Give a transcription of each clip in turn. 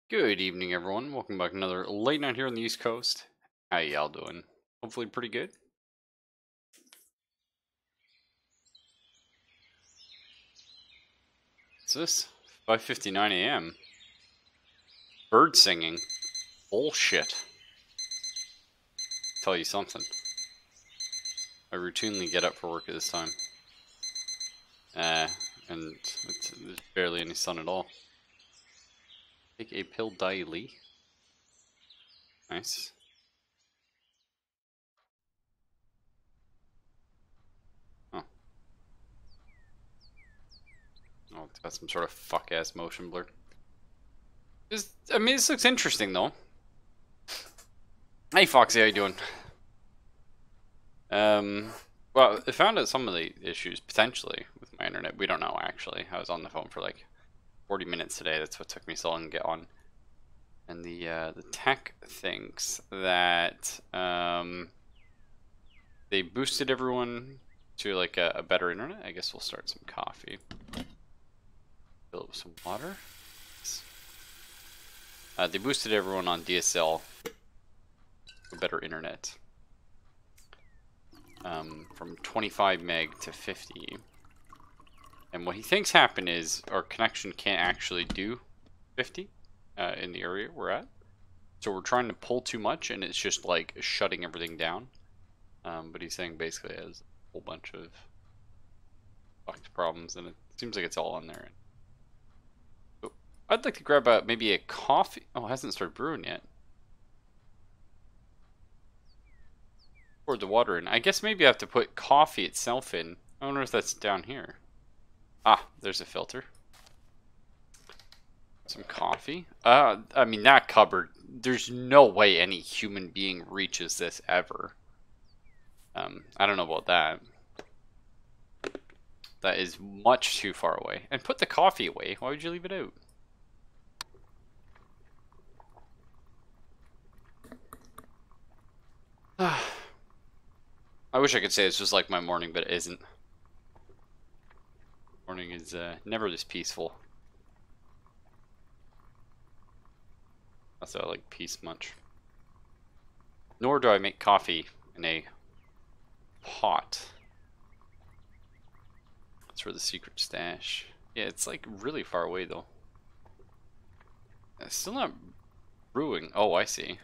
Good evening, everyone. Welcome back to another late night here on the East Coast. How y'all doing? Hopefully pretty good. What's this? 5:59 a.m. Bird singing. Bullshit. Tell you something. I routinely get up for work at this time. And there's barely any sun at all. Take a pill daily. Nice. Oh, it's got some sort of fuck-ass motion blur. This looks interesting, though. Hey, Foxy, how you doing? Well, I found out some of the issues, potentially, with my internet. We don't know, actually. I was on the phone for like 40 minutes today. That's what took me so long to get on. And the tech thinks that they boosted everyone to like a better internet. I guess we'll start some coffee. Fill it with some water. They boosted everyone on DSL to better internet. From 25 meg to 50. And what he thinks happened is our connection can't actually do 50 in the area we're at. So we're trying to pull too much and it's just like shutting everything down. But he's saying basically it has a whole bunch of fucked problems and it seems like it's all on there. So I'd like to grab maybe a coffee. Oh, it hasn't started brewing yet. Pour the water in. I guess maybe I have to put coffee itself in. I wonder if that's down here. Ah, there's a filter. Some coffee. I mean, that cupboard, there's no way any human being reaches this ever. I don't know about that. That is much too far away. And put the coffee away. Why would you leave it out? I wish I could say it's just like my morning, but it isn't. Morning is never this peaceful. That's why I like peace much. Nor do I make coffee in a pot. That's where the secret stash. Yeah, it's like really far away though. It's still not brewing. Oh, I see.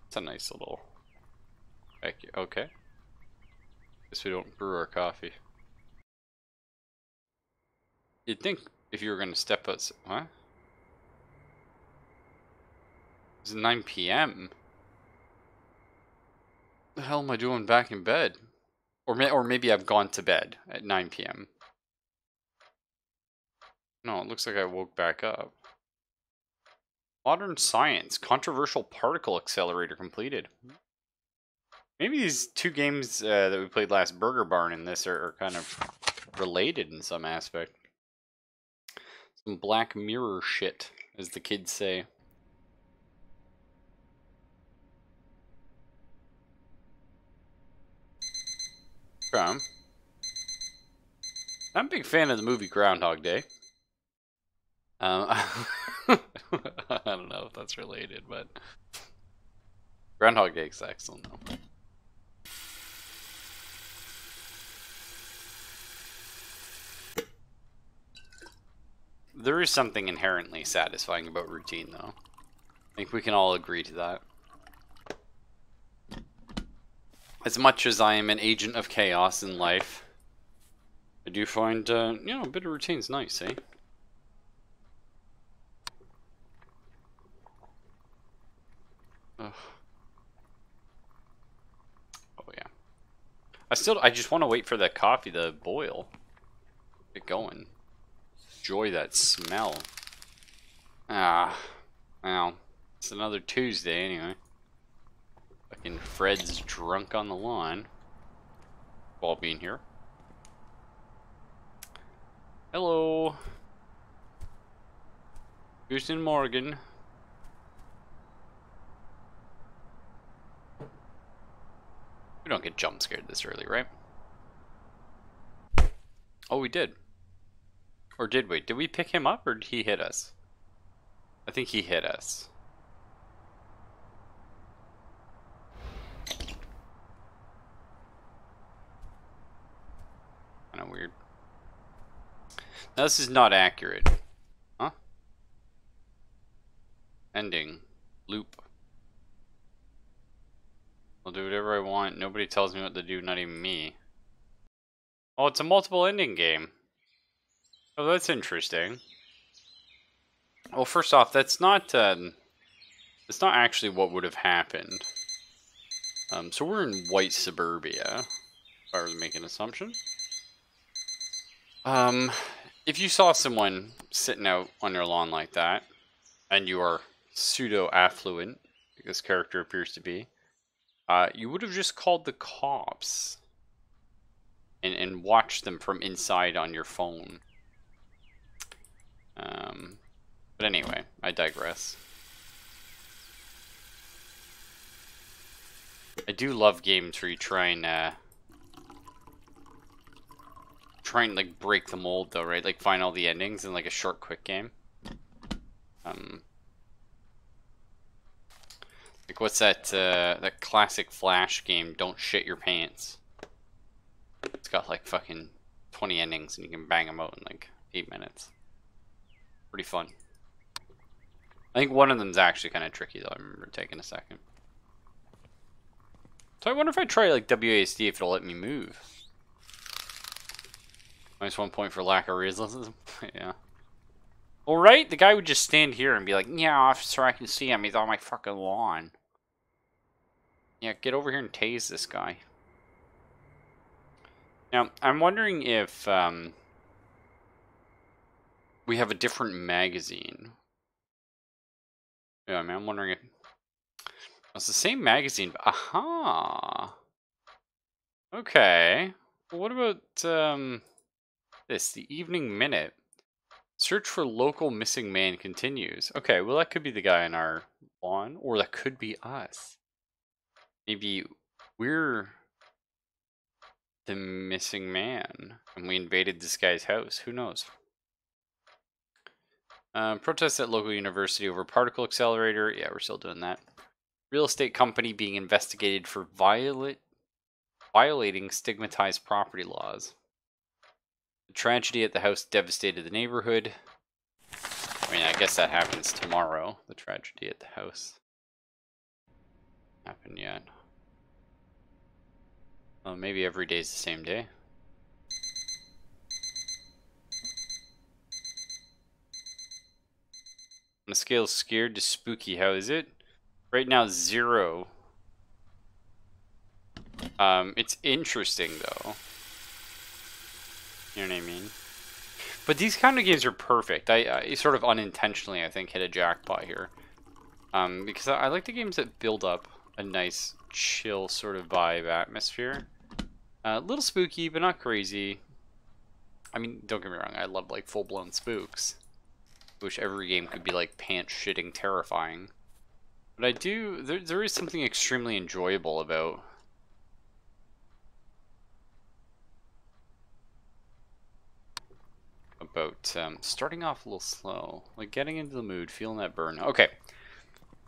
It's a nice little vacuum. Okay. Guess we don't brew our coffee. You'd think if you were going to step out... What? It's 9 p.m. The hell am I doing back in bed? Or maybe I've gone to bed at 9 p.m. No, it looks like I woke back up. Modern science. Controversial particle accelerator completed. Maybe these two games that we played last, Burger Barn and this, are kind of related in some aspect. Some Black Mirror shit, as the kids say. I'm a big fan of the movie Groundhog Day. I don't know if that's related, but Groundhog Day is excellent though. There is something inherently satisfying about routine though. I think we can all agree to that. As much as I am an agent of chaos in life, I do find, you know, a bit of routine's nice, eh? Ugh. Oh yeah. I just want to wait for that coffee to boil. Get going. Enjoy that smell. Ah, well, it's another Tuesday anyway. Fucking Fred's drunk on the lawn. While being here. Hello. Houston Morgan. We don't get jump scared this early, right? Oh, we did. Or did we? Did we pick him up or did he hit us? I think he hit us. Kind of weird. Now this is not accurate. Huh? Ending. Loop. I'll do whatever I want. Nobody tells me what to do, not even me. Oh, it's a multiple ending game. Oh, that's interesting. Well, first off, that's not actually what would have happened. So we're in white suburbia, if I were to make an assumption. If you saw someone sitting out on your lawn like that, and you are pseudo-affluent, like this character appears to be, you would have just called the cops and watched them from inside on your phone. But anyway, I digress. I do love games where you try and like break the mold though, right? Like find all the endings in like a short, quick game. Like what's that that classic Flash game, Don't Shit Your Pants? It's got like fucking 20 endings and you can bang them out in like 8 minutes. Pretty fun. I think one of them's actually kind of tricky though. I remember taking a second. So I wonder if I try like WASD if it'll let me move. -1 point for lack of realism. Yeah. All right, the guy would just stand here and be like, "Yeah, officer, I can see him. He's on my fucking lawn." Yeah, get over here and tase this guy. Now, I'm wondering if we have a different magazine. Yeah, I mean, I'm wondering if it's the same magazine. But, aha. Okay. Well, what about this? The Evening Minute. Search for local missing man continues. Okay, well that could be the guy on our lawn, or that could be us. Maybe we're the missing man, and we invaded this guy's house. Who knows? Protests at local university over particle accelerator. Yeah, we're still doing that. Real estate company being investigated for violating stigmatized property laws. The tragedy at the house devastated the neighborhood. I mean, I guess that happens tomorrow. The tragedy at the house. Happened yet? Well, maybe every day's the same day. On a scale of scared to spooky, how is it? Right now, 0. It's interesting though. You know what I mean? But these kind of games are perfect. I sort of unintentionally, I think, hit a jackpot here. Because I like the games that build up a nice, chill sort of vibe atmosphere. A little spooky, but not crazy. I mean, don't get me wrong, I love like full-blown spooks. I wish every game could be like pants-shitting terrifying. But I do, there is something extremely enjoyable about starting off a little slow, like getting into the mood, feeling that burn. Okay,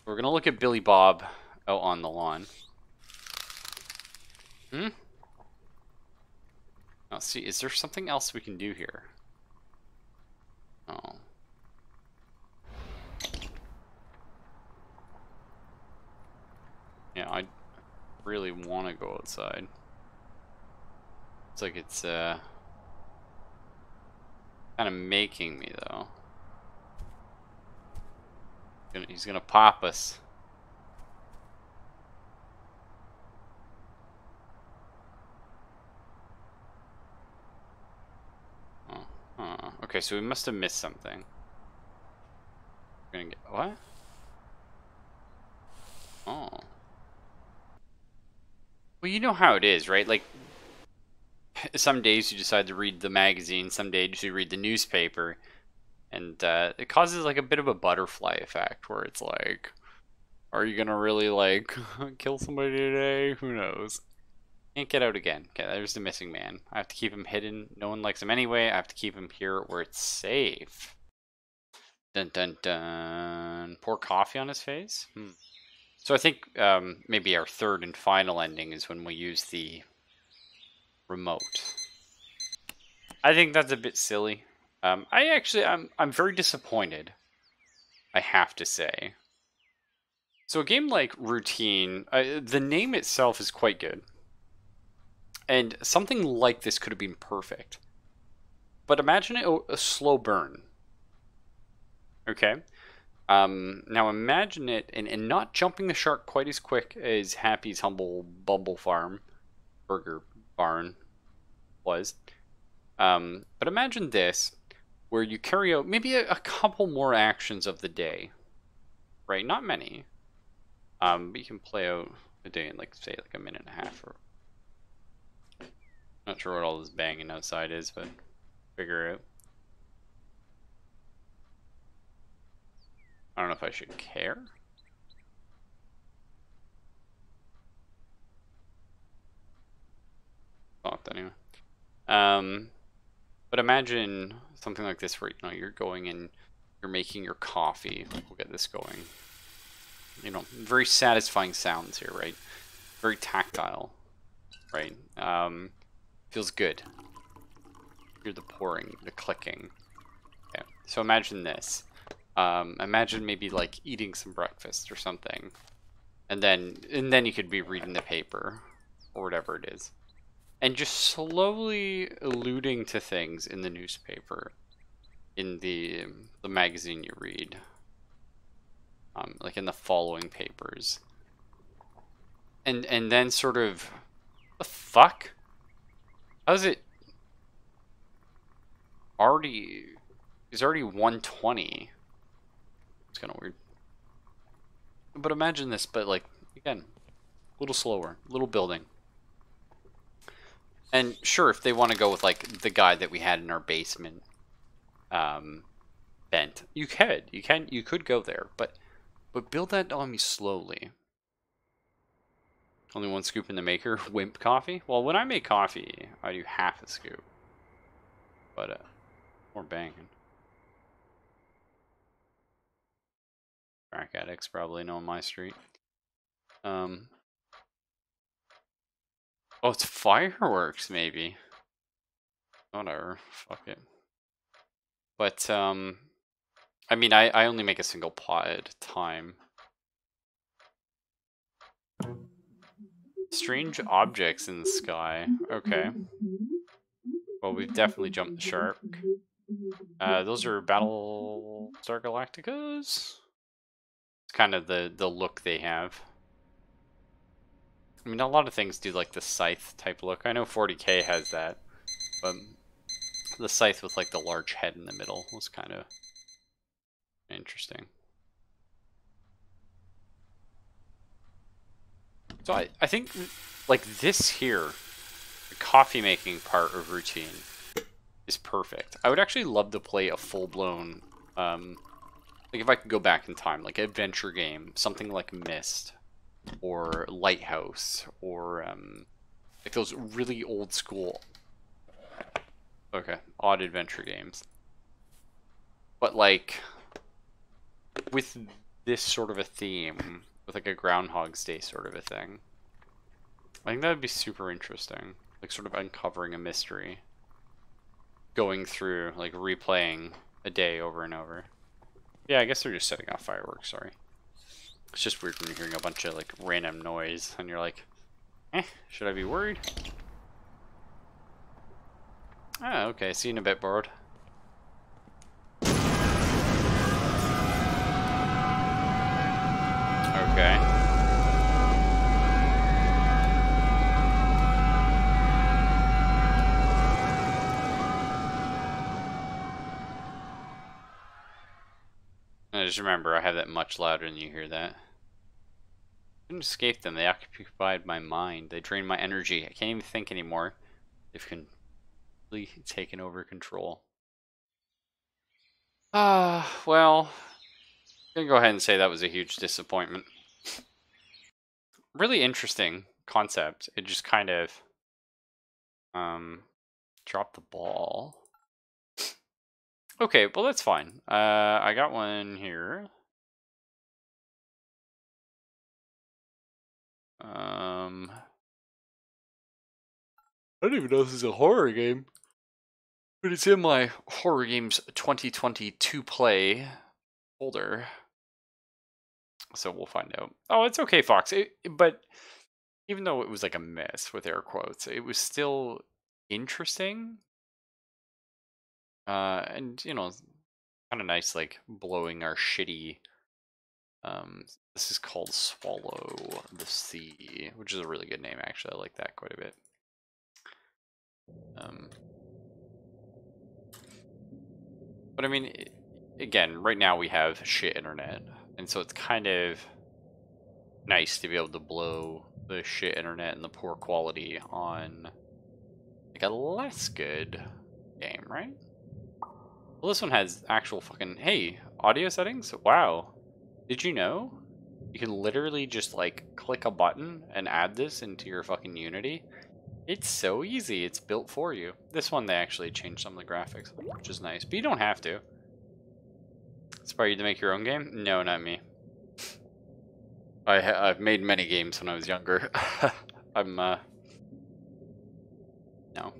we're gonna look at Billy Bob out on the lawn. Now, see, is there something else we can do here? Oh. Yeah, I really want to go outside. It's like it's kind of making me though. He's gonna pop us. Oh, okay, so we must have missed something. We're gonna get what? Oh. Well, you know how it is, right? Like, some days you decide to read the magazine, some days you read the newspaper, and it causes like a bit of a butterfly effect where it's like, are you gonna really like kill somebody today? Who knows? Can't get out again. Okay, there's the missing man. I have to keep him hidden. No one likes him anyway. I have to keep him here where it's safe. Dun dun dun. Pour coffee on his face? So I think maybe our third and final ending is when we use the remote. I think that's a bit silly. I'm very disappointed, I have to say. So a game like Routine, the name itself is quite good. And something like this could have been perfect. But imagine a slow burn. Okay? Now imagine it, and not jumping the shark quite as quick as Happy's Humble Bumble Farm Burger Barn was. But imagine this, where you carry out maybe a couple more actions of the day. Right? Not many. But you can play out a day in, like, say, like a minute and a half. Or not sure what all this banging outside is, but figure it out. I don't know if I should care. Thought anyway. But imagine something like this where you're going and you're making your coffee. We'll get this going. Very satisfying sounds here, right? Very tactile, right? Feels good. Hear the pouring, the clicking. Okay, so imagine this. Imagine maybe like eating some breakfast or something, and then you could be reading the paper or whatever it is, and just slowly alluding to things in the newspaper, in the magazine you read, like in the following papers, and then sort of, the fuck? How's it already? It's already 1:20. It's kind of weird. But imagine this, but like, again, a little slower, a little building. And sure, if they want to go with like the guy that we had in our basement, bent, you could go there, but build that on me slowly. Only one scoop in the maker. Wimp coffee? Well, when I make coffee, I do half a scoop. But more banging. Crack addicts probably know my street. Oh, it's fireworks, maybe. Whatever. Fuck it. But, I mean, I only make a single pot at a time. Strange objects in the sky. Okay. Well, we've definitely jumped the shark. Those are Battlestar Galacticas? It's kind of the look they have. I mean, a lot of things do like the scythe type look. I know 40K has that, but the scythe with like the large head in the middle was kind of interesting. So I think like this here, the coffee making part of Routine is perfect. I would actually love to play a full-blown, like if I could go back in time, like an adventure game, something like Myst, or Lighthouse, or like those really old school, odd adventure games. But like, with this sort of a theme, with like a Groundhog's Day sort of a thing, I think that would be super interesting. Like sort of uncovering a mystery. Going through, like replaying a day over and over. Yeah, I guess they're just setting off fireworks, sorry. It's just weird when you're hearing a bunch of like random noise and you're like, should I be worried? Ah, okay, see you in a bit, Borrowed. Okay. I just remember I have that much louder than you hear that. I couldn't escape them. They occupied my mind. They drained my energy. I can't even think anymore. They've completely taken over control. Well, I'm gonna go ahead and say that was a huge disappointment. Really interesting concept. It just kind of Drop the ball. Okay, well that's fine. I got one here. I don't even know if this is a horror game, but it's in my horror games 2022 play folder. So we'll find out. Oh, it's okay, Fox. But even though it was like a miss with air quotes, it was still interesting. And you know, kind of nice, like blowing our shitty. This is called Swallow the Sea, which is a really good name actually. I like that quite a bit. But I mean, again, right now we have shit internet, and so it's kind of nice to be able to blow the shit internet and the poor quality on like a less good game, right? Well, this one has actual fucking, hey, audio settings? Wow. Did you know? You can literally just like click a button and add this into your fucking Unity. It's so easy. It's built for you. This one, they actually changed some of the graphics, which is nice. But you don't have to. Inspire you to make your own game? No, not me. I've made many games when I was younger. No.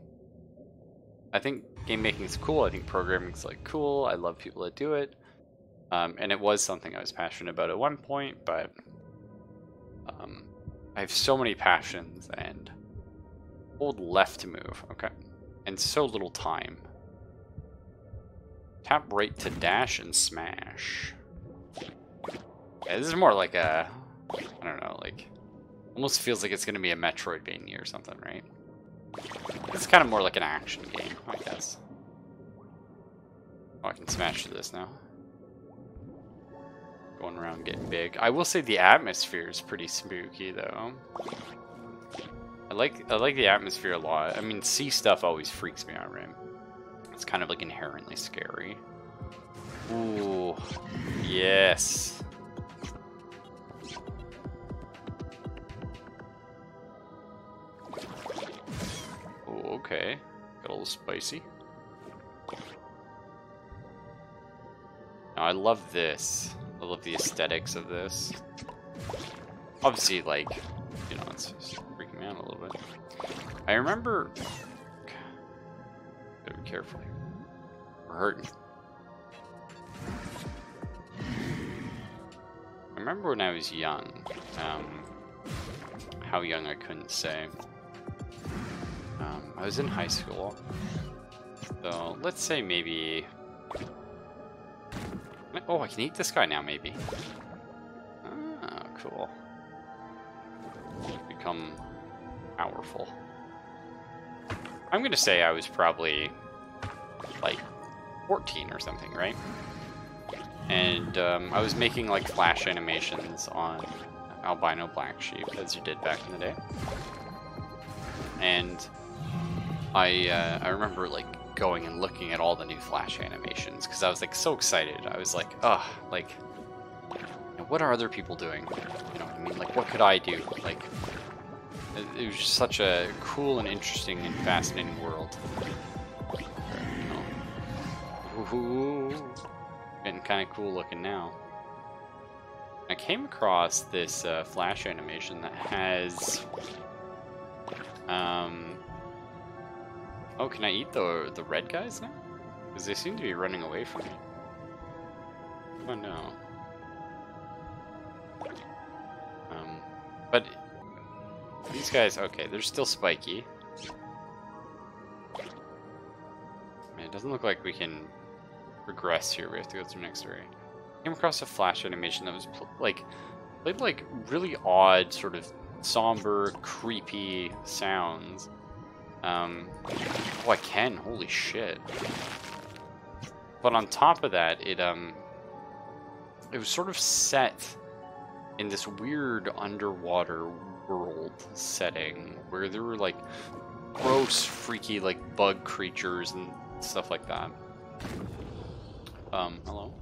I think game making is cool. I think programming is like cool. I love people that do it. And it was something I was passionate about at one point, but I have so many passions and hold left to move. Okay. And so little time. Tap right to dash and smash. Yeah, this is more like a, I don't know, like, almost feels like it's going to be a Metroidvania or something, right? It's kind of more like an action game, I guess. Oh, I can smash through this now. Going around getting big. I will say the atmosphere is pretty spooky, though. I like the atmosphere a lot. I mean, sea stuff always freaks me out, right? It's kind of like inherently scary. Ooh, yes. Oh, okay. Got a little spicy. Now, I love this. I love the aesthetics of this. Obviously, like, you know, it's just freaking me out a little bit. I remember... Gotta be careful here. We're hurting. I remember when I was young. How young I couldn't say. I was in high school. So, let's say maybe... Oh, I can eat this guy now, maybe. Ah, cool. Become powerful. I'm gonna say I was probably like 14 or something, right? And I was making like flash animations on albino black sheep, as you did back in the day. And I remember like going and looking at all the new flash animations because I was like so excited. I was like, oh, like, you know, what are other people doing? You know what I mean? Like, what could I do? Like, it was just such a cool and interesting and fascinating world. You know, ooh, getting kind of cool looking now. I came across this flash animation that has oh, can I eat the red guys now? Because they seem to be running away from me. Oh no. But these guys, okay, they're still spiky. Man, it doesn't look like we can progress here. We have to go through next area. Came across a flash animation that was played like really odd, sort of somber, creepy sounds. Oh, I can. Holy shit. But on top of that, it was sort of set in this weird underwater world setting where there were like gross, freaky, like bug creatures and stuff like that. Hello?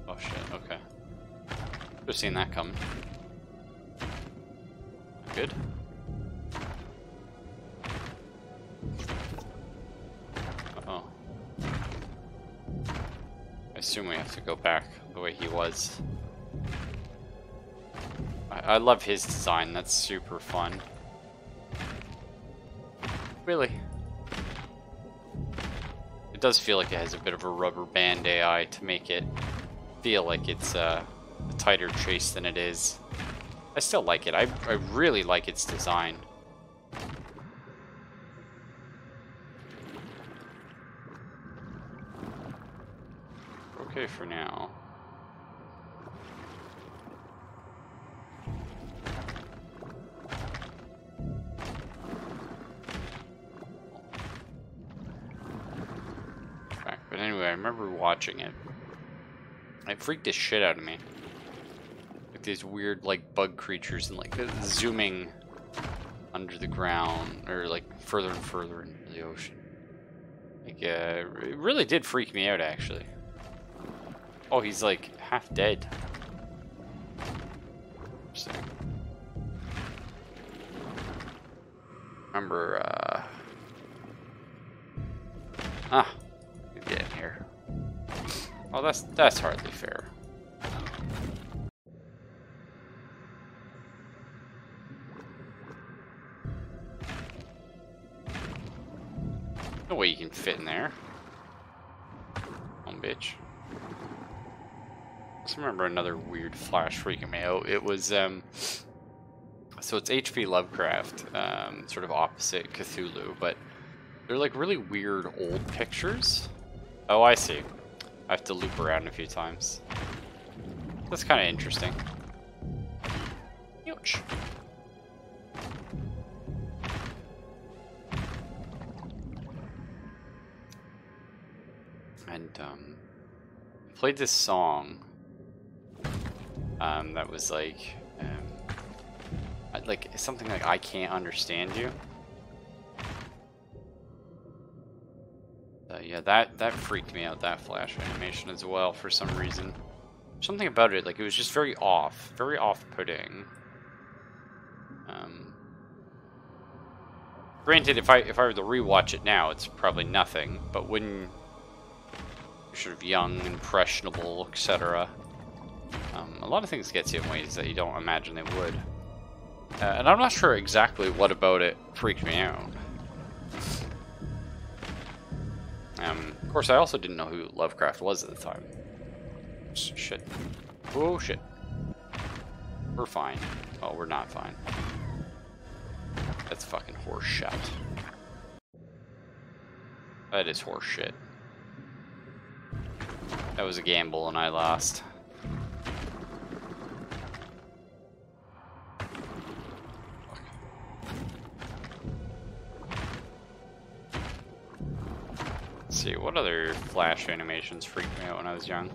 Oh shit, okay. Just seen that coming. Good. assume we have to go back the way he was. I love his design. That's super fun. Really. It does feel like it has a bit of a rubber band AI to make it feel like it's a tighter chase than it is. I still like it. I really like its design. Okay for now. But anyway, I remember watching it. It freaked the shit out of me. Like these weird, like, bug creatures and, like, zooming under the ground, or, like, further and further into the ocean. Like, it really did freak me out, actually. Oh, he's, like, half dead. Interesting. Remember, get in here. Oh, that's hardly fair. No way you can fit in there. Oh, bitch. I just remember another weird flash freaking me out. It was, so it's H.P. Lovecraft, sort of opposite Cthulhu, but they're like really weird old pictures. Oh, I see. I have to loop around a few times. That's kind of interesting. Ouch. And played this song that was like something like "I Can't Understand You." Yeah, that freaked me out, that flash animation as well, for some reason. Something about it, like, it was just very off-putting. Granted, if I were to rewatch it now, it's probably nothing, but when you're sort of young, impressionable, etc., a lot of things get you in ways that you don't imagine they would. And I'm not sure exactly what about it freaked me out. Of course, I also didn't know who Lovecraft was at the time. Shit. Oh, shit. We're fine. Oh, we're not fine. That's fucking horse shit. That is horse shit. That was a gamble and I lost. Let's see, what other flash animations freaked me out when I was young?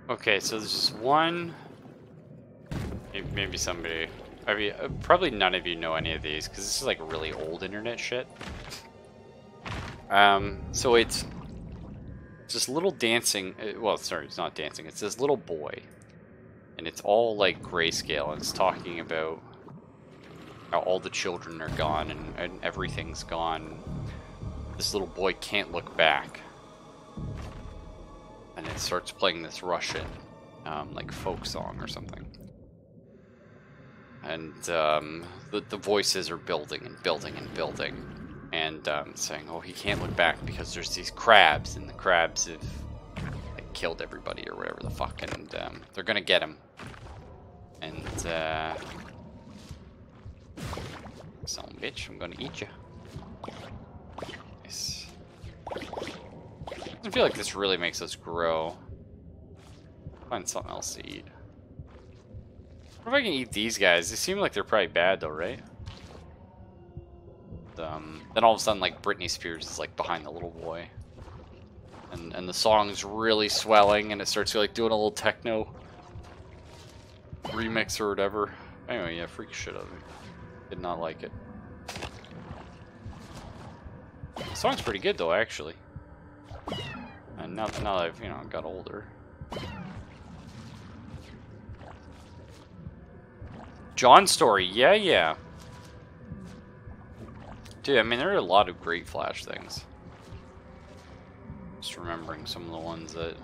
Okay, so there's just one. Maybe somebody. I mean, probably none of you know any of these because this is like really old internet shit. So it's this little dancing. Well, sorry, it's not dancing. It's this little boy, and it's all like grayscale, and it's talking about how all the children are gone and everything's gone. This little boy can't look back. And it starts playing this Russian, like folk song or something. And the voices are building and building and building. And saying, oh, he can't look back because there's these crabs, and the crabs have like, killed everybody or whatever the fuck, and they're gonna get him. And son of a bitch, I'm gonna eat you. Nice. I feel like this really makes us grow. Find something else to eat. What if I can eat these guys? They seem like they're probably bad though, right? Then all of a sudden, like, Britney Spears is like behind the little boy. And the song's really swelling and it starts like doing a little techno remix or whatever. Anyway, yeah, freak shit out of me. Did not like it. The song's pretty good though, actually. And now that I've, you know, got older. John Story, yeah. Dude, I mean, there are a lot of great Flash things. Just remembering some of the ones that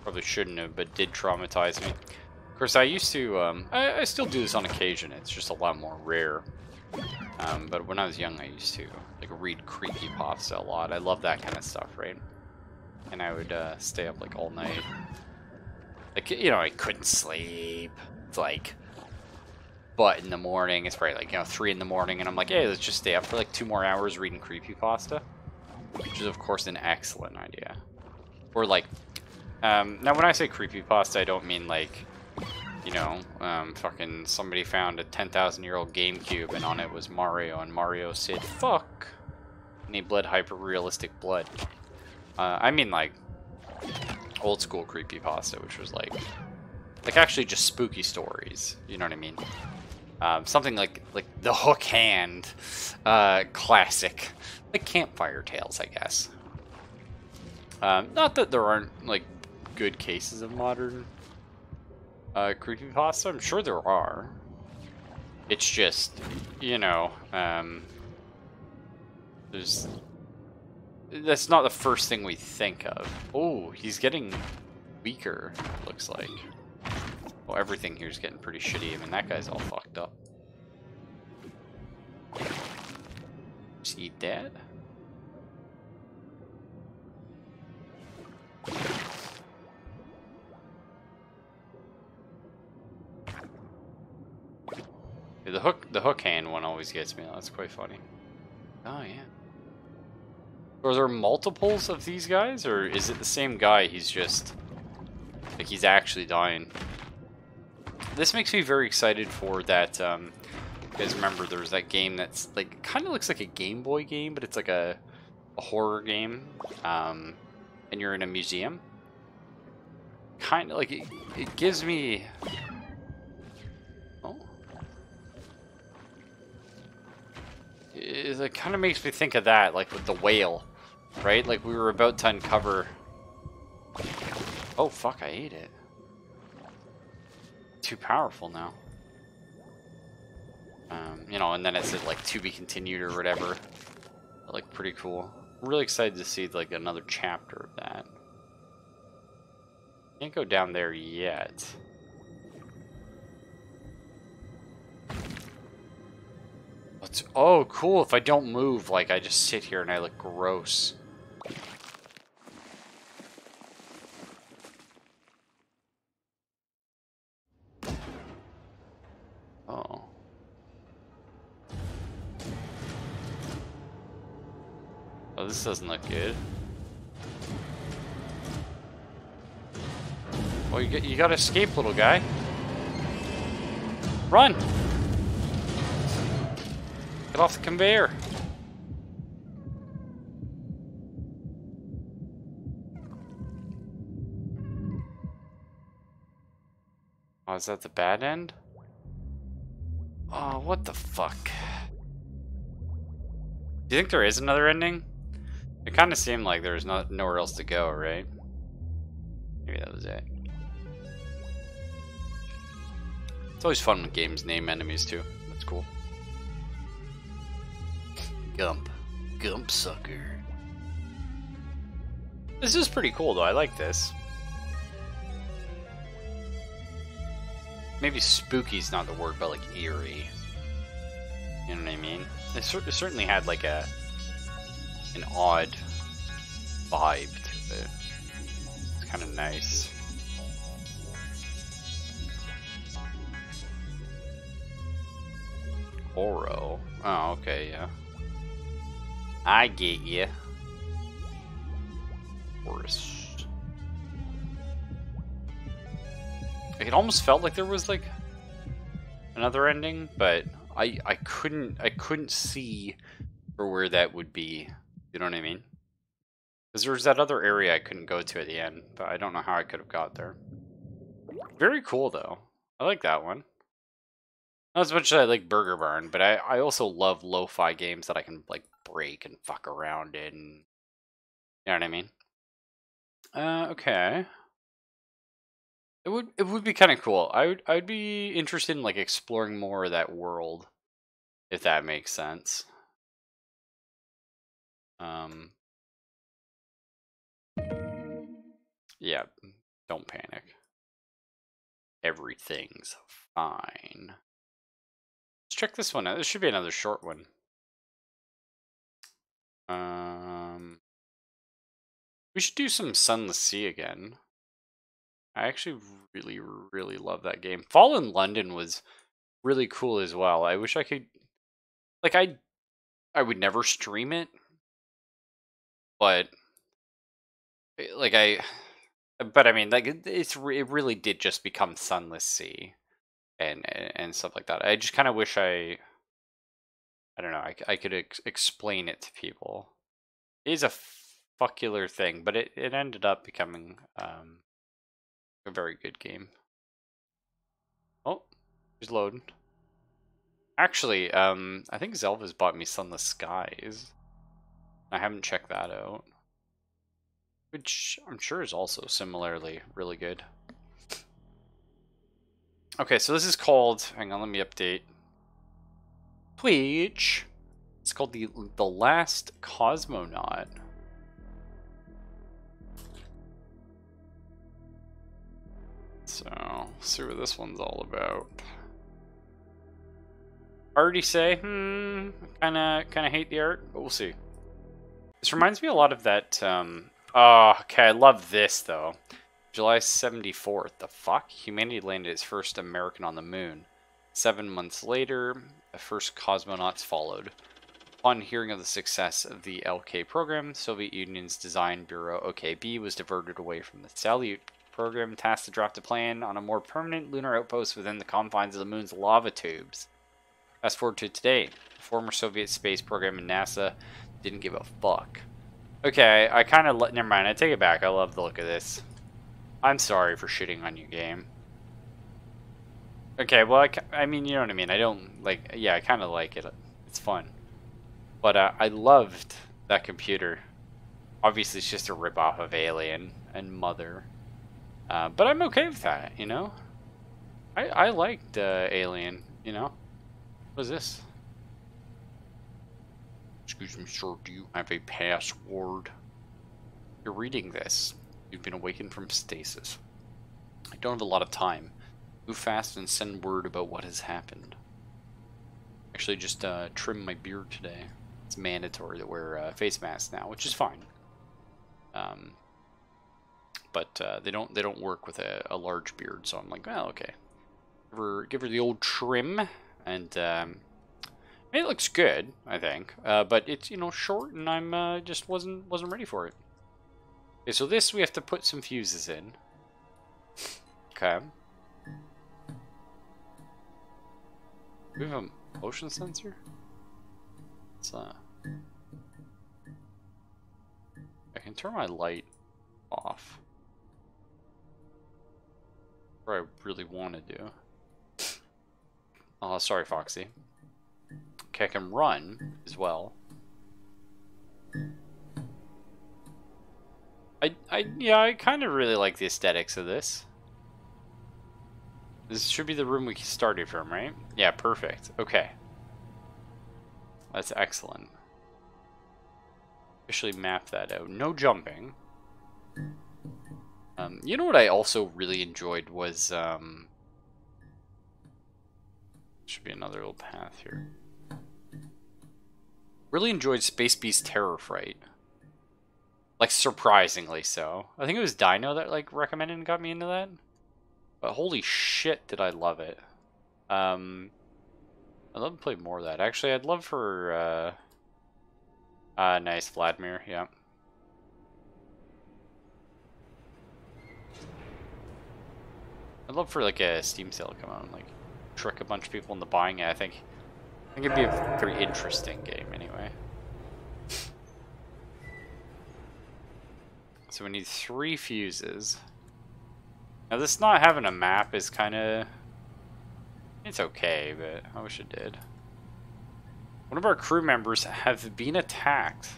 probably shouldn't have, but did traumatize me. Of course, I used to, I still do this on occasion. It's just a lot more rare. But when I was young, I used to like read creepypasta a lot. I love that kind of stuff, right? And I would stay up like all night. Like, you know, I couldn't sleep. It's like, but in the morning, it's probably like, you know, 3 in the morning, and I'm like, hey, let's just stay up for like 2 more hours reading creepypasta, which is of course an excellent idea. Or like, now when I say creepypasta, I don't mean like, you know, fucking somebody found a 10,000-year-old GameCube and on it was Mario, and Mario said fuck, and he bled hyper-realistic blood. I mean like old school creepypasta, which was like actually just spooky stories. You know what I mean? Something like the Hook Hand, classic, like Campfire Tales, I guess. Not that there aren't like good cases of modern creepypasta. I'm sure there are. It's just, you know, that's not the first thing we think of. Oh, he's getting weaker, looks like. Well, everything here's getting pretty shitty. I mean, that guy's all fucked up. Just eat that. Yeah, the hook hand one always gets me. That's quite funny. Oh yeah. Are there multiples of these guys, or is it the same guy? He's just like he's actually dying. This makes me very excited for that. You guys remember there was that game that's like kind of looks like a Game Boy game, but it's like a horror game, and you're in a museum. Kind of like it gives me. Oh. It kind of makes me think of that, like with the whale, right? Like we were about to uncover. Oh fuck! I ate it. Too powerful now. You know, and then it said like to be continued or whatever. Like pretty cool. I'm really excited to see like another chapter of that. Can't go down there yet. Oh, cool. If I don't move, like I just sit here and I look gross. Oh. Oh, this doesn't look good. Well, you gotta escape, little guy. Run! Get off the conveyor. Oh, is that the bad end? Oh, what the fuck? Do you think there is another ending? It kind of seemed like there's nowhere else to go, right? Maybe that was it. It's always fun when games name enemies too. That's cool. Gump. Gump sucker. This is pretty cool though. I like this. Maybe spooky's not the word, but like eerie. You know what I mean? It certainly had like an odd vibe to it. It's kind of nice. Oro. Oh, okay, yeah. I get you. Forest. It almost felt like there was like another ending, but I couldn't see for where that would be. You know what I mean? Because there was that other area I couldn't go to at the end, but I don't know how I could have got there. Very cool though. I like that one. Not as much as I like Burger Barn, but I also love lo-fi games that I can like break and fuck around in. You know what I mean? Okay. It would be kind of cool. I'd be interested in like exploring more of that world, if that makes sense. Yeah, don't panic. Everything's fine. Let's check this one out. This should be another short one. We should do some Sunless Sea again. I actually really, really love that game. Fallen London was really cool as well. I wish I could, like, I would never stream it, but like but I mean, like it really did just become Sunless Sea and stuff like that. I just kind of wish I don't know, I could explain it to people. It is a fuckular thing, but it ended up becoming a very good game. Oh, he's loading. Actually, I think Zelva's bought me Sunless Skies. I haven't checked that out. Which I'm sure is also similarly really good. Okay, so this is called, hang on, let me update. Twitch. It's called the Last Cosmonaut. So, see what this one's all about. Already say, kinda hate the art, but we'll see. This reminds me a lot of that, oh, okay, I love this, though. July 74th, the fuck? Humanity landed its first American on the moon. 7 months later, the first cosmonauts followed. Upon hearing of the success of the LK program, Soviet Union's design bureau OKB was diverted away from the Salyut program, tasked to draft a plan on a more permanent lunar outpost within the confines of the moon's lava tubes. Fast forward to today, the former Soviet space program and NASA didn't give a fuck. Okay, I kind of never mind, I take it back, I love the look of this. I'm sorry for shitting on your game. Okay, well, I mean, you know what I mean. I don't, like, yeah, I kind of like it. It's fun. But I loved that computer. Obviously, it's just a ripoff of Alien and Mother. But I'm okay with that, you know? I liked Alien, you know? What is this? Excuse me, sir, do you have a password? You're reading this. You've been awakened from stasis. I don't have a lot of time. Move fast and send word about what has happened. Actually, just trim my beard today. It's mandatory to wear face masks now, which is fine. But they don't work with a large beard, so I'm like, well, okay. Give her the old trim, and it looks good, I think. But it's short, and I'm just wasn't ready for it. Okay, so this we have to put some fuses in. Okay. Do we have a motion sensor? What's that? I can turn my light off. What I really want to do. Oh, sorry, Foxy. Okay, I can run as well. Yeah, I kind of really like the aesthetics of this. This should be the room we started from, right? Yeah, perfect. Okay. That's excellent. Officially map that out. No jumping. You know what I also really enjoyed was, should be another little path here. Really enjoyed Space Beast Terror Fright. Like, surprisingly so. I think it was Dino that, like, recommended and got me into that. But holy shit, did I love it. I'd love to play more of that. Actually, I'd love for, nice, Vladimir, yeah. I'd love for, like, a Steam sale to come out and, like, trick a bunch of people into buying it. I think it'd be a very interesting game, anyway. So we need 3 fuses. Now, this not having a map is kind of... It's okay, but I wish it did. One of our crew members have been attacked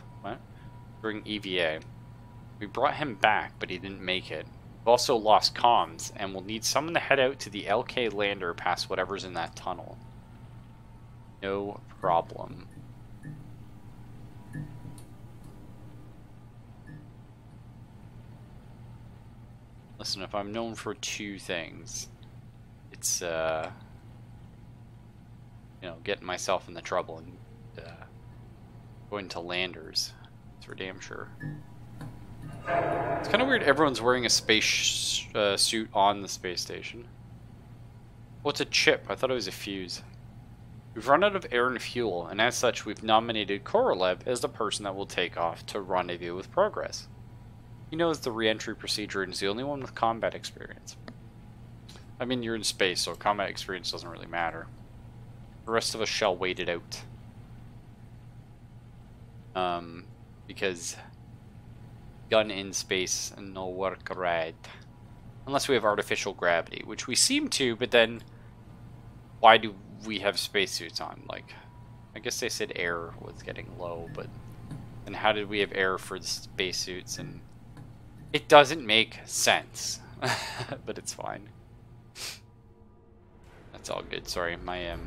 during EVA. We brought him back, but he didn't make it. We've also lost comms, and we'll need someone to head out to the LK lander past whatever's in that tunnel. No problem. listen, if I'm known for two things, it's, you know, getting myself into trouble and going to landers. That's for damn sure. It's kind of weird everyone's wearing a space suit on the space station. What's a chip? I thought it was a fuse. We've run out of air and fuel, and as such, we've nominated Korolev as the person that will take off to rendezvous with Progress. He knows the re-entry procedure and is the only one with combat experience. I mean, you're in space, so combat experience doesn't really matter. The rest of us shall wait it out. Because gun in space and no work right. Unless we have artificial gravity, which we seem to, but then why do we have spacesuits on? Like, I guess they said air was getting low, but then how did we have air for the spacesuits? And it doesn't make sense, but it's fine. That's all good. Sorry, my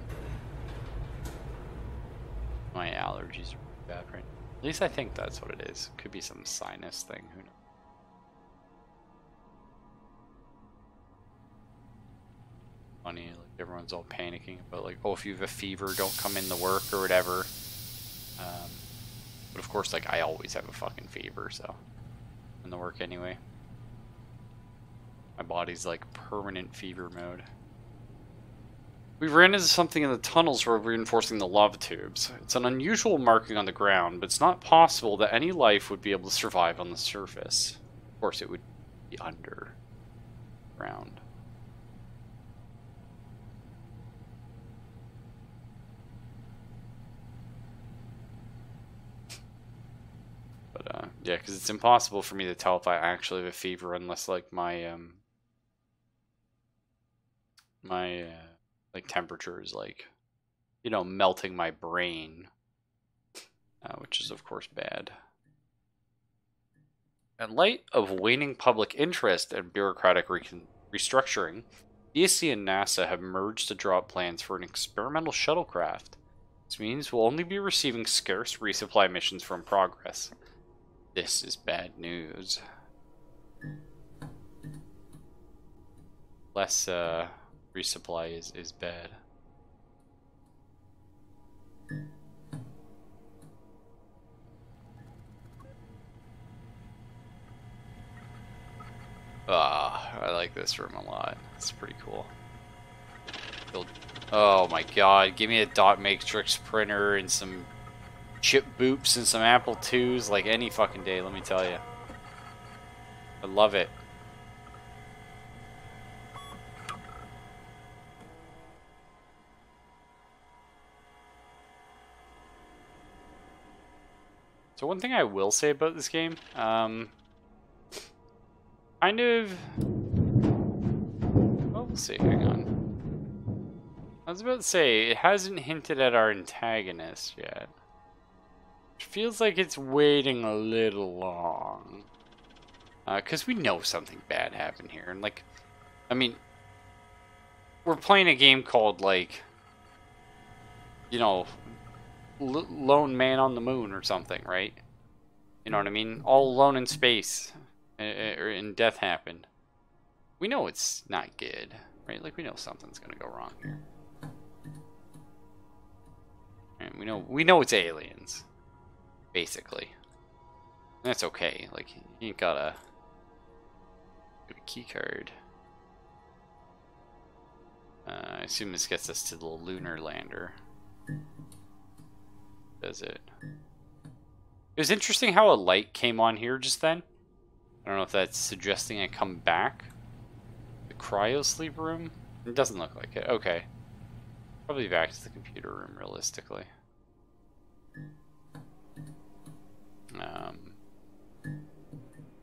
allergies are bad right now. At least I think that's what it is. Could be some sinus thing. Who knows? Funny, like everyone's all panicking about like, oh, if you have a fever, don't come in to work or whatever. But of course, like I always have a fucking fever, so I'm in the work anyway. My body's like permanent fever mode. We ran into something in the tunnels where we're reinforcing the lava tubes. It's an unusual marking on the ground, but it's not possible that any life would be able to survive on the surface. Of course, it would be underground. But, yeah, because it's impossible for me to tell if I actually have a fever unless, like, my like temperature is like, you know, melting my brain, which is of course bad. In light of waning public interest and bureaucratic restructuring, ESC and NASA have merged to draw up plans for an experimental shuttlecraft. This means we'll only be receiving scarce resupply missions from Progress. This is bad news. Less, resupply is bad. I like this room a lot. It's pretty cool. Oh my god, give me a dot matrix printer and some chip boops and some Apple IIs like any fucking day, let me tell you. I love it. So one thing I will say about this game, kind of, well, we'll see, hang on. I was about to say, it hasn't hinted at our antagonist yet. It feels like it's waiting a little long. Because we know something bad happened here. And, like, I mean, we're playing a game called, like, you know, Lone Man on the Moon or something, right? You know what I mean? All alone in space, and death happened. We know it's not good, right? Like we know something's gonna go wrong here. And we know it's aliens, basically. And that's okay. Like you ain't gotta get a key card. I assume this gets us to the lunar lander. Does it? It was interesting how a light came on here just then. I don't know if that's suggesting I come back. The cryo sleep room? It doesn't look like it. Okay. Probably back to the computer room, realistically.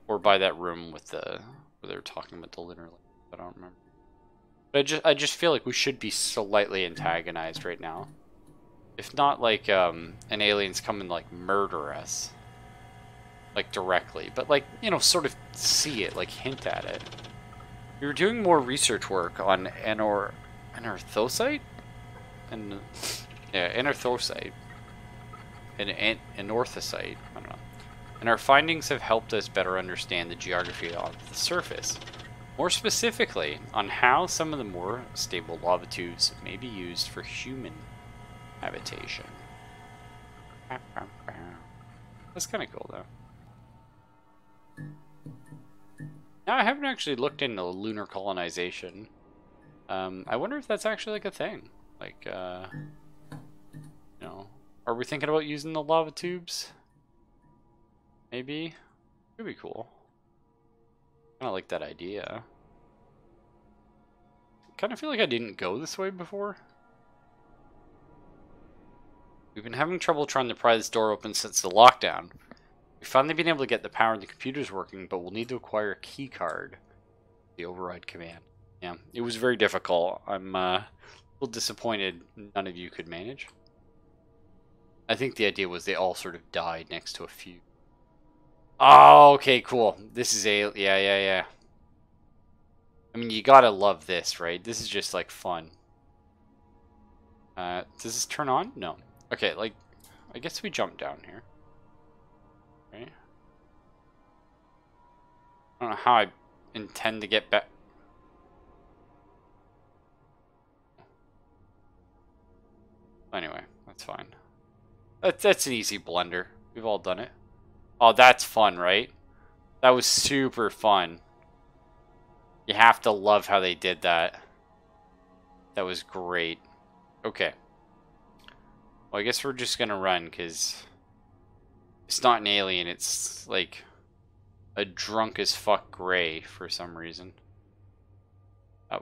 Or by that room with the where they were talking about the lunar lander. I don't remember. But I just feel like we should be slightly antagonized right now. If not like an alien's come and like murder us. Like directly. But like, you know, sort of see it, like hint at it. We were doing more research work on anorthosite? And yeah, anorthosite. And anorthosite. I don't know. And our findings have helped us better understand the geography of the surface. More specifically, on how some of the more stable lava tubes may be used for human habitation. That's kind of cool, though. Now, I haven't actually looked into lunar colonization. I wonder if that's actually like a thing. Like, you know, are we thinking about using the lava tubes? Maybe. Could be cool. Kind of like that idea. Kind of feel like I didn't go this way before. We've been having trouble trying to pry this door open since the lockdown. We've finally been able to get the power in the computers working, but we'll need to acquire a key card. The override command. Yeah, it was very difficult. I'm a little disappointed none of you could manage. I think the idea was they all sort of died next to a few. Oh, okay, cool. This is a... Yeah. I mean, you gotta love this, right? This is just, like, fun. Does this turn on? No. Okay, like, I guess we jump down here. Right? I don't know how I intend to get back. Anyway, that's fine. That's an easy blender. We've all done it. Oh, that's fun, right? That was super fun. You have to love how they did that. That was great. Okay. Well, I guess we're just gonna run, because it's not an alien. It's, like, a drunk as fuck gray for some reason.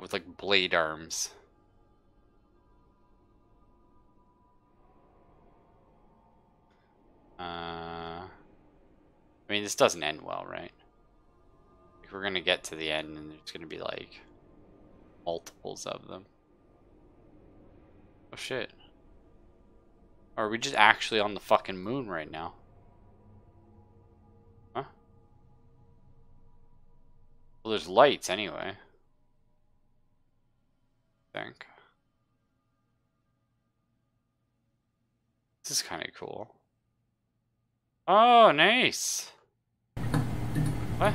With, like, blade arms. I mean, this doesn't end well, right? Like, we're gonna get to the end, and there's gonna be, like, multiples of them. Oh, shit. Or are we just actually on the fucking moon right now? Huh? Well, there's lights anyway. I think. This is kind of cool. Oh, nice. What?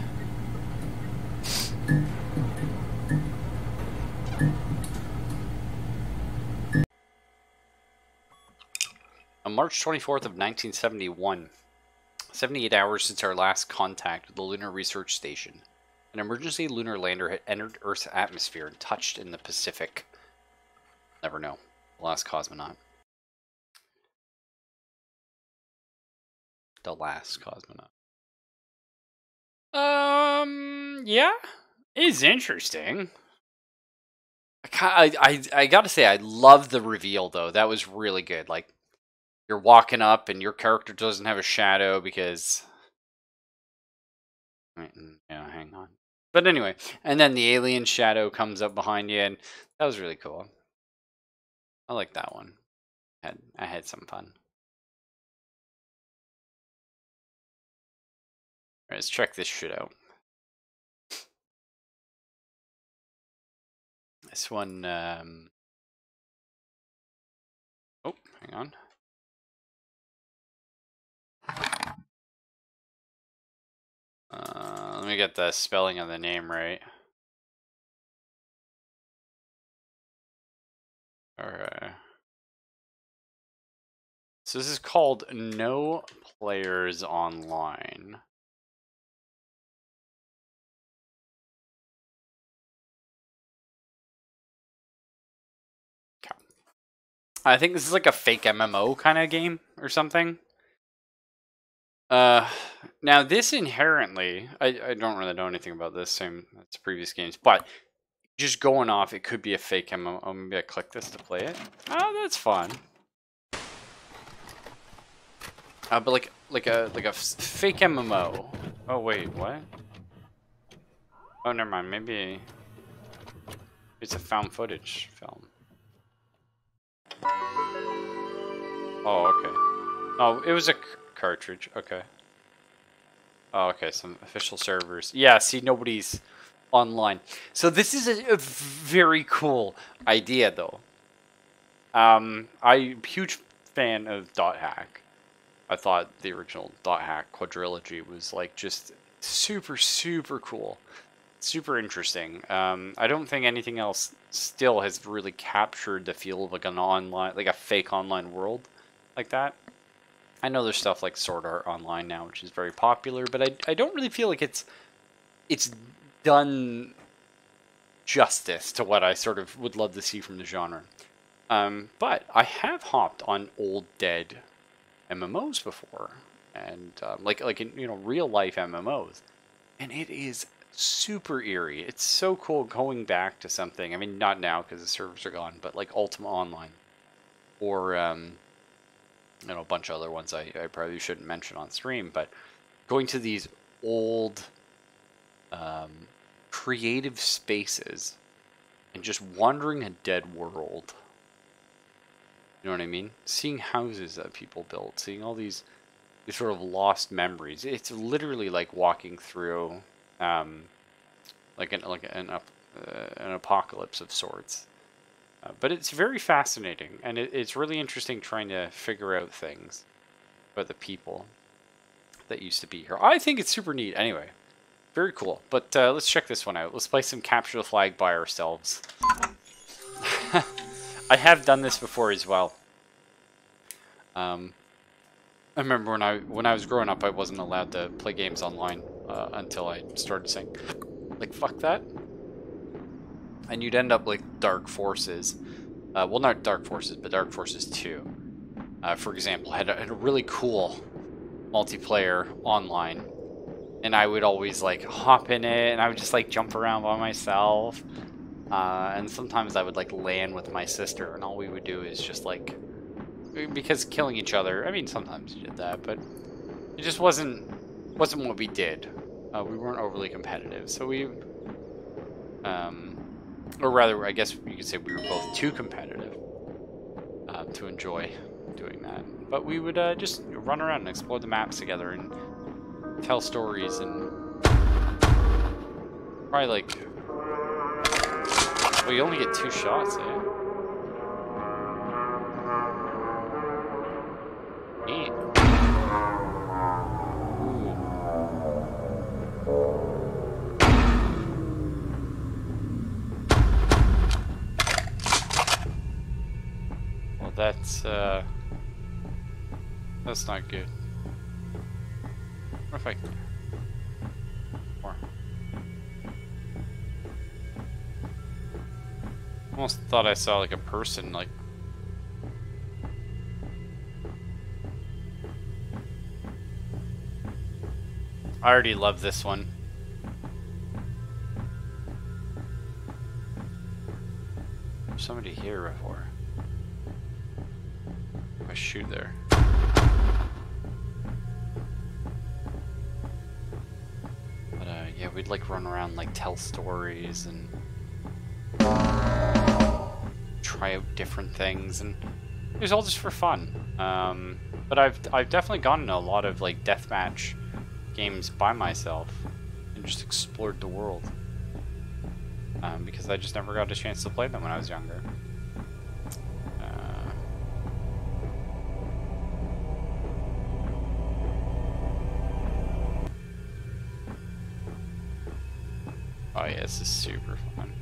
On March 24th of 1971, 78 hours since our last contact with the Lunar Research Station, an emergency lunar lander had entered Earth's atmosphere and touched in the Pacific. Never know. The last cosmonaut. The last cosmonaut. Yeah. It's interesting. I gotta say, I love the reveal, though. That was really good. Like, you're walking up and your character doesn't have a shadow because... Yeah, hang on. But anyway, and then the alien shadow comes up behind you, and that was really cool. I like that one. I had some fun. Alright, let's check this shit out. This one, oh, hang on. Let me get the spelling of the name right. Okay. So this is called No Players Online. Okay. I think this is like a fake MMO kind of game or something. Now this inherently, I don't really know anything about this, same as previous games, but just going off, it could be a fake MMO. Oh, maybe I click this to play it. Oh, that's fun. But like a fake MMO. Oh wait, what? Oh, never mind. Maybe it's a found footage film. Oh, okay. Oh, it was a cartridge. Okay. Oh, okay. Some official servers. Yeah. See, nobody's online. So this is a very cool idea, though. I'm a huge fan of Dot Hack. I thought the original Dot Hack quadrilogy was like just super, super cool. super interesting. I don't think anything else still has really captured the feel of like an online, like a fake online world like that. I know there's stuff like Sword Art Online now, which is very popular, but I don't really feel like it's done justice to what I sort of would love to see from the genre. But I have hopped on old dead MMOs before, and like in real life MMOs, and it is super eerie. It's so cool going back to something. I mean, not now because the servers are gone, but like Ultima Online, or a bunch of other ones I probably shouldn't mention on stream, but going to these old creative spaces and just wandering a dead world. You know what I mean? Seeing houses that people built, seeing all these sort of lost memories. It's literally like walking through like an apocalypse of sorts. But it's very fascinating, and it's really interesting trying to figure out things about the people that used to be here. I think it's super neat. Anyway, very cool. But let's check this one out. Let's play some Capture the Flag by ourselves. I have done this before as well. I remember when I was growing up, I wasn't allowed to play games online until I started saying, like, fuck that. And you'd end up like Dark Forces. Well, not Dark Forces, but Dark Forces 2. For example, had a really cool multiplayer online. And I would always like hop in it, and I would just like jump around by myself. And sometimes I would like LAN with my sister, and all we would do is just like, because killing each other, I mean, sometimes you did that, but it just wasn't what we did. We weren't overly competitive, so we, or rather, I guess you could say we were both too competitive to enjoy doing that. But we would just run around and explore the maps together and tell stories, and probably like, well, you only get 2 shots, eh? Neat. Ooh. Well, that's not good. What if I... More. Almost thought I saw like a person, like... I already love this one. There's somebody here before. I shoot there. But yeah, we'd like run around, like tell stories and try out different things, and it was all just for fun. But I've definitely gone into a lot of like deathmatch games by myself and just explored the world, because I just never got a chance to play them when I was younger. Oh yeah, this is super fun.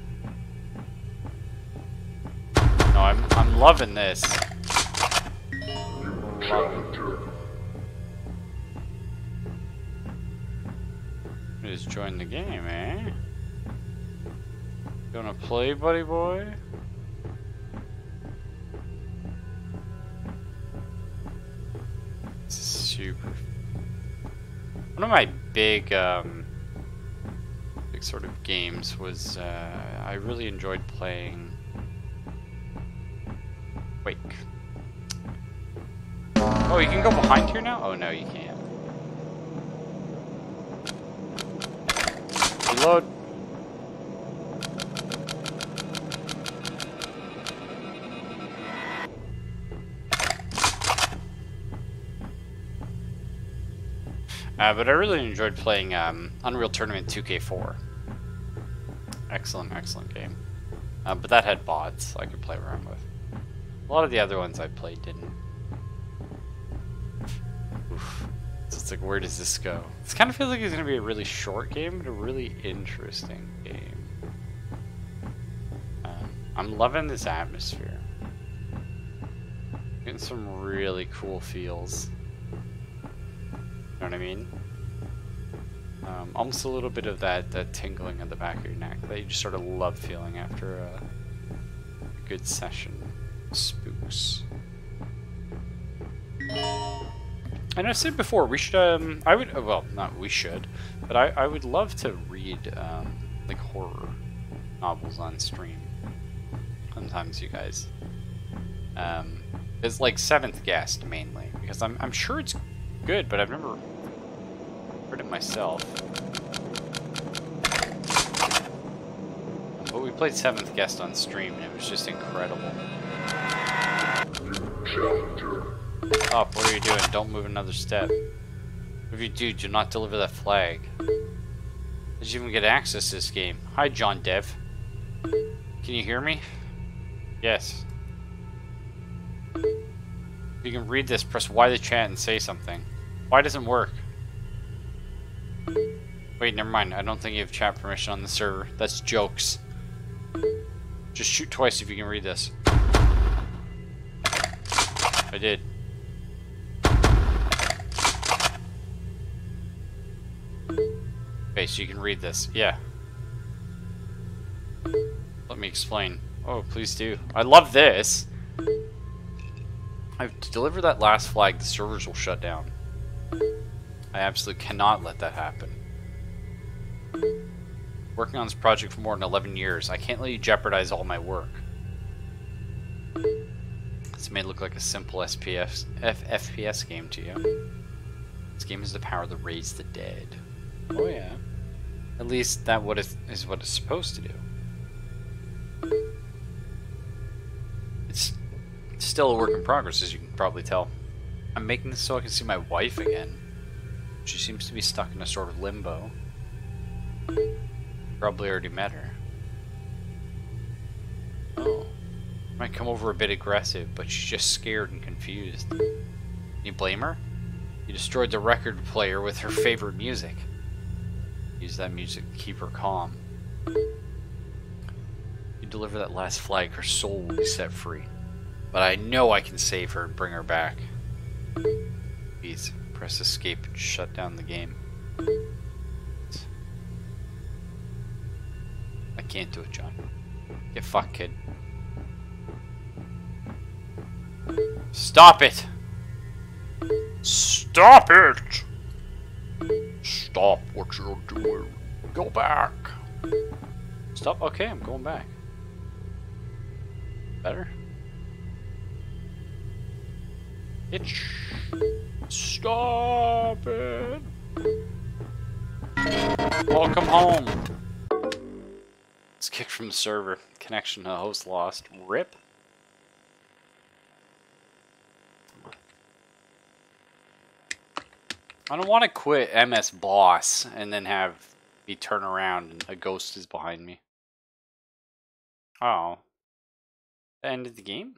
No, I'm loving this. Just join the game, eh? You wanna play, buddy boy? This is super. One of my big sort of games was I really enjoyed playing Quake. Oh, you can go behind here now? Oh no, you can't. Reload. But I really enjoyed playing Unreal Tournament 2K4. Excellent, excellent game. But that had bots I could play around with. A lot of the other ones I played didn't. Oof. So it's like, where does this go? This kind of feels like it's going to be a really short game, but a really interesting game. I'm loving this atmosphere. Getting some really cool feels. You know what I mean? Almost a little bit of that tingling at the back of your neck that you just sort of love feeling after a good session. Spooks. And I said before, we should, I would, well, not we should, but I would love to read, like, horror novels on stream. Sometimes, you guys. It's like Seventh Guest, mainly, because I'm sure it's good, but I've never read it myself. But we played Seventh Guest on stream, and it was just incredible. Up, what are you doing? Don't move another step. If you do not deliver that flag. Did you even get access to this game? Hi, John Dev. Can you hear me? Yes. If you can read this, press Y to chat and say something. Why doesn't work? Wait, never mind. I don't think you have chat permission on the server. That's jokes. Just shoot twice if you can read this. I did. Okay, so you can read this. Yeah. Let me explain. Oh, please do. I love this. I've delivered that last flag, the servers will shut down. I absolutely cannot let that happen. Working on this project for more than 11 years. I can't let you jeopardize all my work. This may look like a simple FPS game to you. This game has the power to raise the dead. Oh yeah. At least that is what it's supposed to do. It's still a work in progress, as you can probably tell. I'm making this so I can see my wife again. She seems to be stuck in a sort of limbo. Probably already met her. Oh. Might come over a bit aggressive, but she's just scared and confused. You blame her? You destroyed the record player with her favorite music. Use that music to keep her calm. You deliver that last flag, her soul will be set free. But I know I can save her and bring her back. Please, press escape and shut down the game. I can't do it, John. Get fucked, kid. Stop it! Stop it! Stop what you're doing. Go back. Stop? Okay, I'm going back. Better? Itch. Stop it! Welcome home. It's kicked from the server. Connection to the host lost. RIP. I don't want to quit MS Boss and then have me turn around and a ghost is behind me. Oh. The end of the game?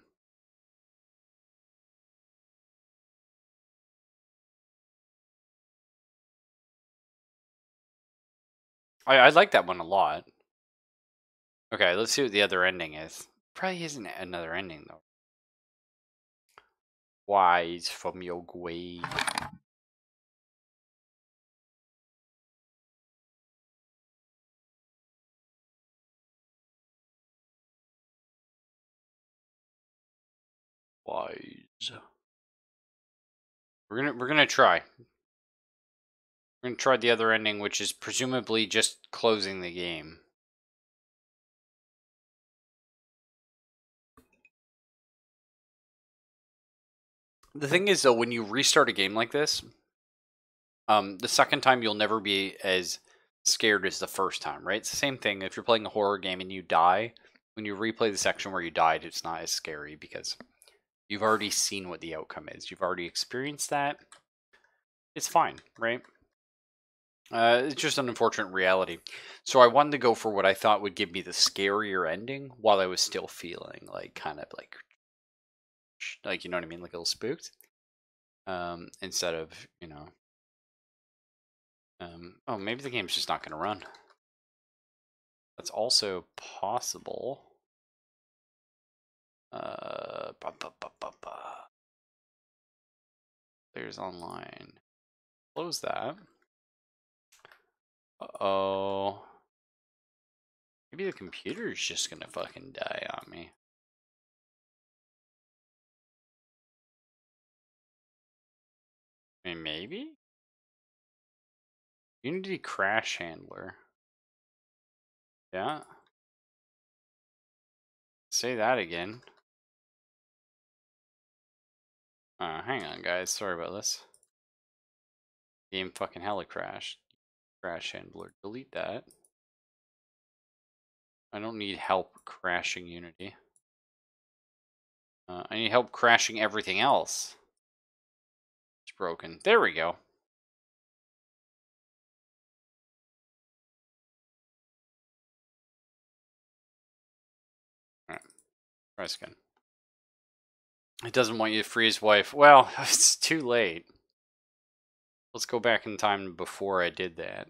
I like that one a lot. Okay, let's see what the other ending is. Probably isn't another ending, though. Wise from your grave. Wise. We're gonna try. We're gonna try the other ending, which is presumably just closing the game. The thing is, though, when you restart a game like this, the second time you'll never be as scared as the first time, right? It's the same thing. If you're playing a horror game and you die, when you replay the section where you died, it's not as scary because you've already seen what the outcome is. You've already experienced that. It's fine, right? It's just an unfortunate reality. So I wanted to go for what I thought would give me the scarier ending while I was still feeling like kind of like you know what I mean, like a little spooked. Instead of, you know, Oh, maybe the game's just not going to run. That's also possible. There's online. Close that. Uh-oh. Maybe the computer's just gonna fucking die on me. I mean, maybe? Unity crash handler. Yeah. Say that again. Hang on, guys. Sorry about this. Game fucking hella crashed. Crash handler. Delete that. I don't need help crashing Unity. I need help crashing everything else. It's broken. There we go. Alright. Try again. It doesn't want you to free his wife. Well, it's too late. Let's go back in time before I did that.